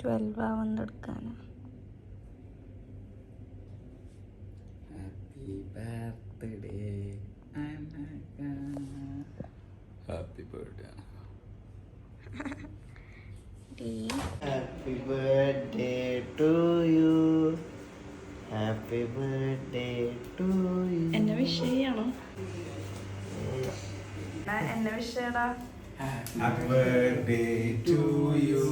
12 ആവുന്നെടുക്കാനാ. Happy birthday happy birthday Happy birthday to you. Happy birthday to you. എന്നെ wish ചെയ്യണോ? എന്നെ wish ചെയ്യടാ. Happy birthday to you.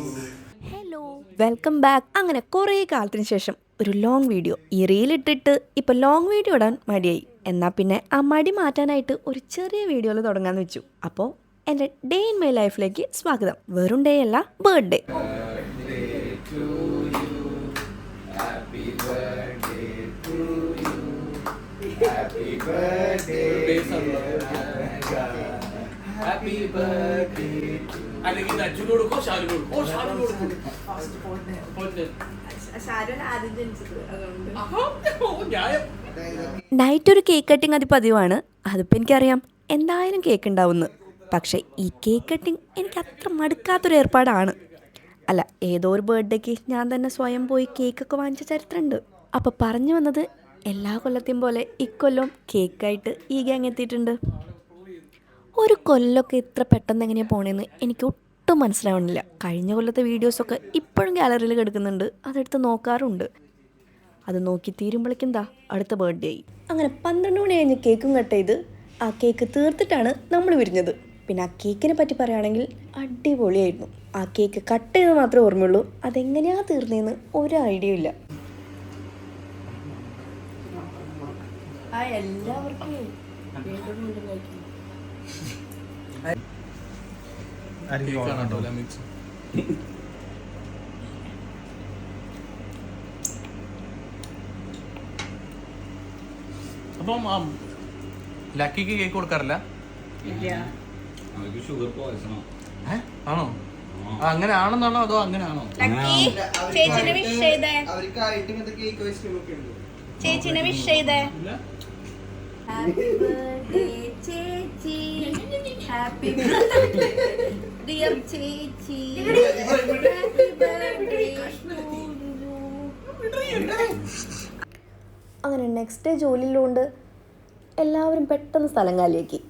Hello, welcome back. അങ്ങനെ കുറേ കാലത്തിന് ശേഷം ഒരു ലോങ് വീഡിയോ. ഈ റീലിട്ടിട്ട് ഇപ്പോൾ ലോങ് വീഡിയോ ഇടാൻ മടിയായി. എന്നാൽ പിന്നെ ആ മടി മാറ്റാനായിട്ട് ഒരു ചെറിയ വീഡിയോയിൽ തുടങ്ങാമെന്ന് വെച്ചു. അപ്പോൾ എൻ്റെ ഡേ ഇൻ മൈ ലൈഫിലേക്ക് സ്വാഗതം. വെറും ഡേ അല്ല, ബർത്ത്ഡേ. നൈറ്റ് ഒരു കേക്ക് കട്ടിങ് അത് പതിവാണ്. അതിപ്പോൾ എനിക്കറിയാം എന്തായാലും കേക്ക് ഉണ്ടാവുമെന്ന്. പക്ഷേ ഈ കേക്ക് കട്ടിങ് എനിക്ക് അത്ര മടുക്കാത്തൊരു ഏർപ്പാടാണ്. അല്ല, ഏതോ ഒരു ബർത്ത്ഡേക്ക് ഞാൻ തന്നെ സ്വയം പോയി കേക്കൊക്കെ വാങ്ങിച്ച ചരിത്രമുണ്ട്. അപ്പോൾ പറഞ്ഞു വന്നത്, എല്ലാ കൊല്ലത്തെയും പോലെ ഇക്കൊല്ലം കേക്കായിട്ട് ഈ ഗ്യാങ് എത്തിയിട്ടുണ്ട്. ഒരു കൊല്ലമൊക്കെ ഇത്ര പെട്ടെന്ന് എങ്ങനെയാണ് പോണേന്ന് എനിക്ക് ഒട്ടും മനസ്സിലാവണില്ല. കഴിഞ്ഞ കൊല്ലത്തെ വീഡിയോസൊക്കെ ഇപ്പോഴും ഗാലറിയിൽ കിടക്കുന്നുണ്ട്, അതെടുത്ത് നോക്കാറുണ്ട്. അത് നോക്കി തീരുമ്പോഴേക്കും എന്താ അടുത്ത ബർത്ത്ഡേ ആയി. അങ്ങനെ 12 മണി കഴിഞ്ഞ് കേക്കും കട്ട് ചെയ്ത് ആ കേക്ക് തീർത്തിട്ടാണ് നമ്മൾ വിരിഞ്ഞത്. പിന്നെ ആ കേക്കിനെ പറ്റി പറയുകയാണെങ്കിൽ അടിപൊളിയായിരുന്നു. ആ കേക്ക് കട്ട് ചെയ്ത് മാത്രമേ ഓർമ്മയുള്ളൂ, അതെങ്ങനെയാണ് തീർന്നതെന്ന് ഒരു ഐഡിയ ഇല്ല. എല്ലാവർക്കും അപ്പം ലക്കിക്ക് കേക്ക് കൊടുക്കാറില്ല? ഷുഗർ പോയസണോ? ആണോ? അങ്ങനെ ആണെന്നാണോ അതോ അങ്ങനെയാണോ? ചേച്ചിനെ വിഷ് ചെയ്തേ. ചേച്ചിനെ വിഷ് ചെയ്തേ. ഹാപ്പി ബർത്ത്ഡേ ചേച്ചി, ഹാപ്പി ബർത്ത്ഡേ ഡിയർ ചേച്ചി, ഹാപ്പി ബർത്ത്ഡേ ടു യു. അങ്ങനെ നെക്സ്റ്റ് ഡേ ജോലിയിലുകൊണ്ട് എല്ലാവരും പെട്ടെന്ന് സ്ഥലം കാലിയാക്കി.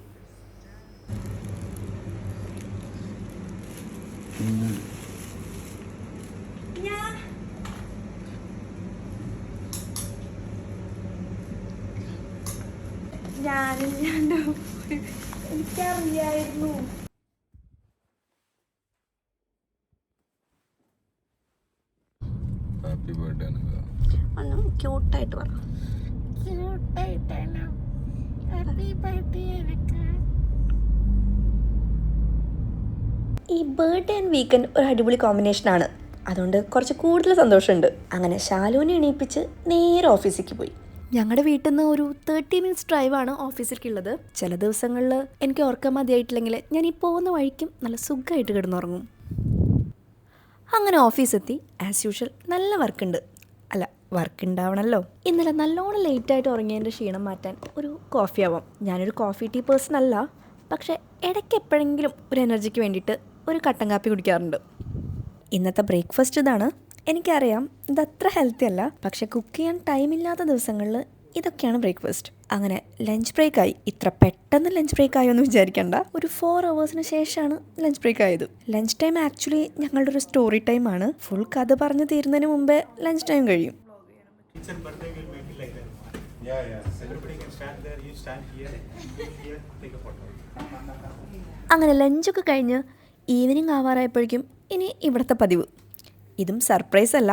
എനിക്കറിയായിരുന്നു. ഹാപ്പി ബർത്ത്ഡേ ഒന്ന് ക്യൂട്ടായിട്ട് പറ. ഈ ബർത്ത്ഡേ ആൻഡ് വീക്കെൻഡ് ഒരു അടിപൊളി കോമ്പിനേഷനാണ്. അതുകൊണ്ട് കുറച്ച് കൂടുതൽ സന്തോഷമുണ്ട്. അങ്ങനെ ശാലുവിനെ എണീപ്പിച്ച് നേരെ ഓഫീസിലേക്ക് പോയി. ഞങ്ങളുടെ വീട്ടിൽ നിന്ന് ഒരു 30 മിനിറ്റ്സ് ഡ്രൈവാണ് ഓഫീസിലേക്കുള്ളത്. ചില ദിവസങ്ങളിൽ എനിക്ക് ഓർക്കാൻ മതിയായിട്ടില്ലെങ്കിൽ ഞാൻ ഈ പോകുന്ന വഴിക്കും നല്ല സുഖമായിട്ട് കിടന്നുറങ്ങും. അങ്ങനെ ഓഫീസെത്തി. ആസ് യൂഷ്വൽ നല്ല വർക്കുണ്ട്. അല്ല, വർക്ക് ഉണ്ടാവണമല്ലോ. ഇന്നലെ നല്ലോണം ലേറ്റായിട്ട് ഉറങ്ങിയതിൻ്റെ ക്ഷീണം മാറ്റാൻ ഒരു കോഫി ആവാം. ഞാനൊരു കോഫി ടീ പേഴ്സൺ അല്ല, പക്ഷേ ഇടയ്ക്ക് എപ്പോഴെങ്കിലും ഒരു എനർജിക്ക് വേണ്ടിയിട്ട് ഒരു കട്ടൻ കാപ്പി കുടിക്കാറുണ്ട്. ഇന്നത്തെ ബ്രേക്ക്ഫാസ്റ്റ് ഇതാണ്. എനിക്കറിയാം ഇതത്ര ഹെൽത്തി അല്ല, പക്ഷെ കുക്ക് ചെയ്യാൻ ടൈമില്ലാത്ത ദിവസങ്ങളിൽ ഇതൊക്കെയാണ് ബ്രേക്ക്ഫാസ്റ്റ്. അങ്ങനെ ലഞ്ച് ബ്രേക്കായി. ഇത്ര പെട്ടെന്ന് ലഞ്ച് ബ്രേക്ക് ആയോ എന്ന് വിചാരിക്കേണ്ട. ഒരു 4 hours ശേഷമാണ് ലഞ്ച് ബ്രേക്ക് ആയത്. ലഞ്ച് ടൈം ആക്ച്വലി ഞങ്ങളുടെ ഒരു സ്റ്റോറി ടൈമാണ്. ഫുൾ കഥ പറഞ്ഞു തീരുന്നതിന് മുമ്പേ ലഞ്ച് ടൈം കഴിയും. അങ്ങനെ ലഞ്ചൊക്കെ കഴിഞ്ഞ് ഈവനിങ് ആവാറായപ്പോഴേക്കും ഇനി ഇവിടുത്തെ പതിവ്. ഇതും സർപ്രൈസ് അല്ല,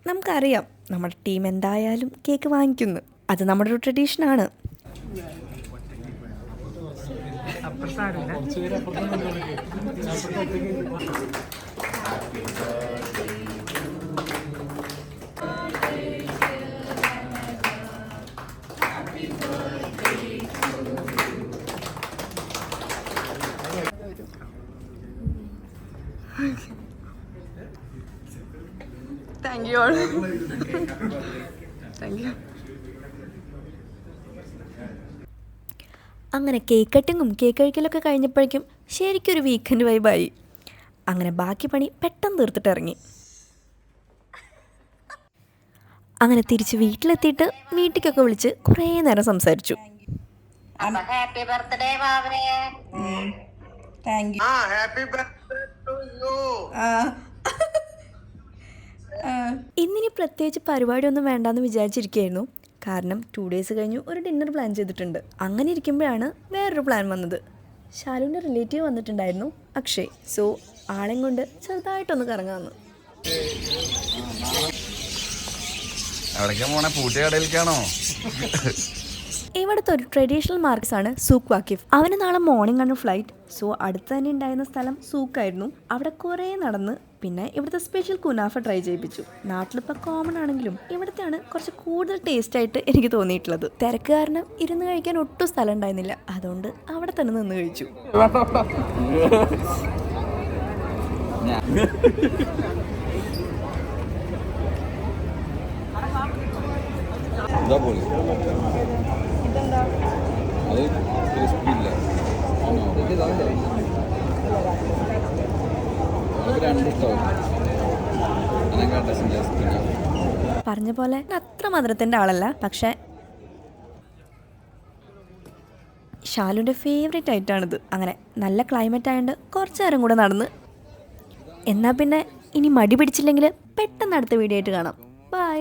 നമുക്കറിയാം നമ്മുടെ ടീം എന്തായാലും കേക്ക് വാങ്ങിക്കുന്നു. അത് നമ്മുടെ ഒരു ട്രഡീഷനാണ്. Thank you all. Thank you. അങ്ങനെ കേക്ക് കട്ടിങ്ങും കേക്ക് കഴിക്കലൊക്കെ കഴിഞ്ഞപ്പോഴേക്കും ശരിക്കൊരു വീക്കെൻഡ് വൈബായി. അങ്ങനെ ബാക്കി പണി പെട്ടെന്ന് തീർത്തിട്ട് ഇറങ്ങി. അങ്ങനെ തിരിച്ച് വീട്ടിലെത്തിയിട്ട് വീട്ടിലേക്കൊക്കെ വിളിച്ച് കുറേ നേരം സംസാരിച്ചു. Happy birthday babe. Thank you. Happy birthday to you. ഇന്നിനി പ്രത്യേകിച്ച് പരിപാടിയൊന്നും വേണ്ടാന്ന് വിചാരിച്ചിരിക്കുകയായിരുന്നു. കാരണം 2 days കഴിഞ്ഞു ഒരു ഡിന്നർ പ്ലാൻ ചെയ്തിട്ടുണ്ട്. അങ്ങനെ ഇരിക്കുമ്പോഴാണ് വേറൊരു പ്ലാൻ വന്നത്. ശാലുവിൻ്റെ റിലേറ്റീവ് വന്നിട്ടുണ്ടായിരുന്നു, അക്ഷയ്. സോ ആളെയും കൊണ്ട് ചെറുതായിട്ടൊന്ന് കറങ്ങാമെന്ന്. ഇവിടുത്തെ ഒരു ട്രഡീഷണൽ മാർക്കറ്റ്സ് ആണ് സൂക്ക് വാക്കിഫ്. അവന് നാളെ മോർണിംഗ് ആണ് ഫ്ലൈറ്റ്. സോ അടുത്ത് തന്നെ ഉണ്ടായിരുന്ന സ്ഥലം സൂക്കായിരുന്നു. അവിടെ കുറേ നടന്ന് പിന്നെ ഇവിടുത്തെ സ്പെഷ്യൽ കുനാഫ ട്രൈ ചെയ്യിപ്പിച്ചു. നാട്ടിലിപ്പോൾ കോമൺ ആണെങ്കിലും ഇവിടുത്തെയാണ് കുറച്ച് കൂടുതൽ ടേസ്റ്റ് ആയിട്ട് എനിക്ക് തോന്നിയിട്ടുള്ളത്. തിരക്ക് കാരണം ഇരുന്ന് കഴിക്കാൻ ഒട്ടും സ്ഥലം ഉണ്ടായിരുന്നില്ല. അതുകൊണ്ട് അവിടെ തന്നെ നിന്ന് കഴിച്ചു. പറഞ്ഞ പോലെ അത്ര മധുരത്തിൻ്റെ ആളല്ല, പക്ഷെ ഷാലുവിൻ്റെ ഫേവറേറ്റ് ആയിട്ടാണിത്. അങ്ങനെ നല്ല ക്ലൈമറ്റ് ആയതുകൊണ്ട് കുറച്ച് നേരം കൂടെ നടന്ന്. എന്നാൽ പിന്നെ ഇനി മടി പിടിച്ചില്ലെങ്കിൽ പെട്ടെന്ന് അടുത്ത വീഡിയോ ആയിട്ട് കാണാം. ബൈ.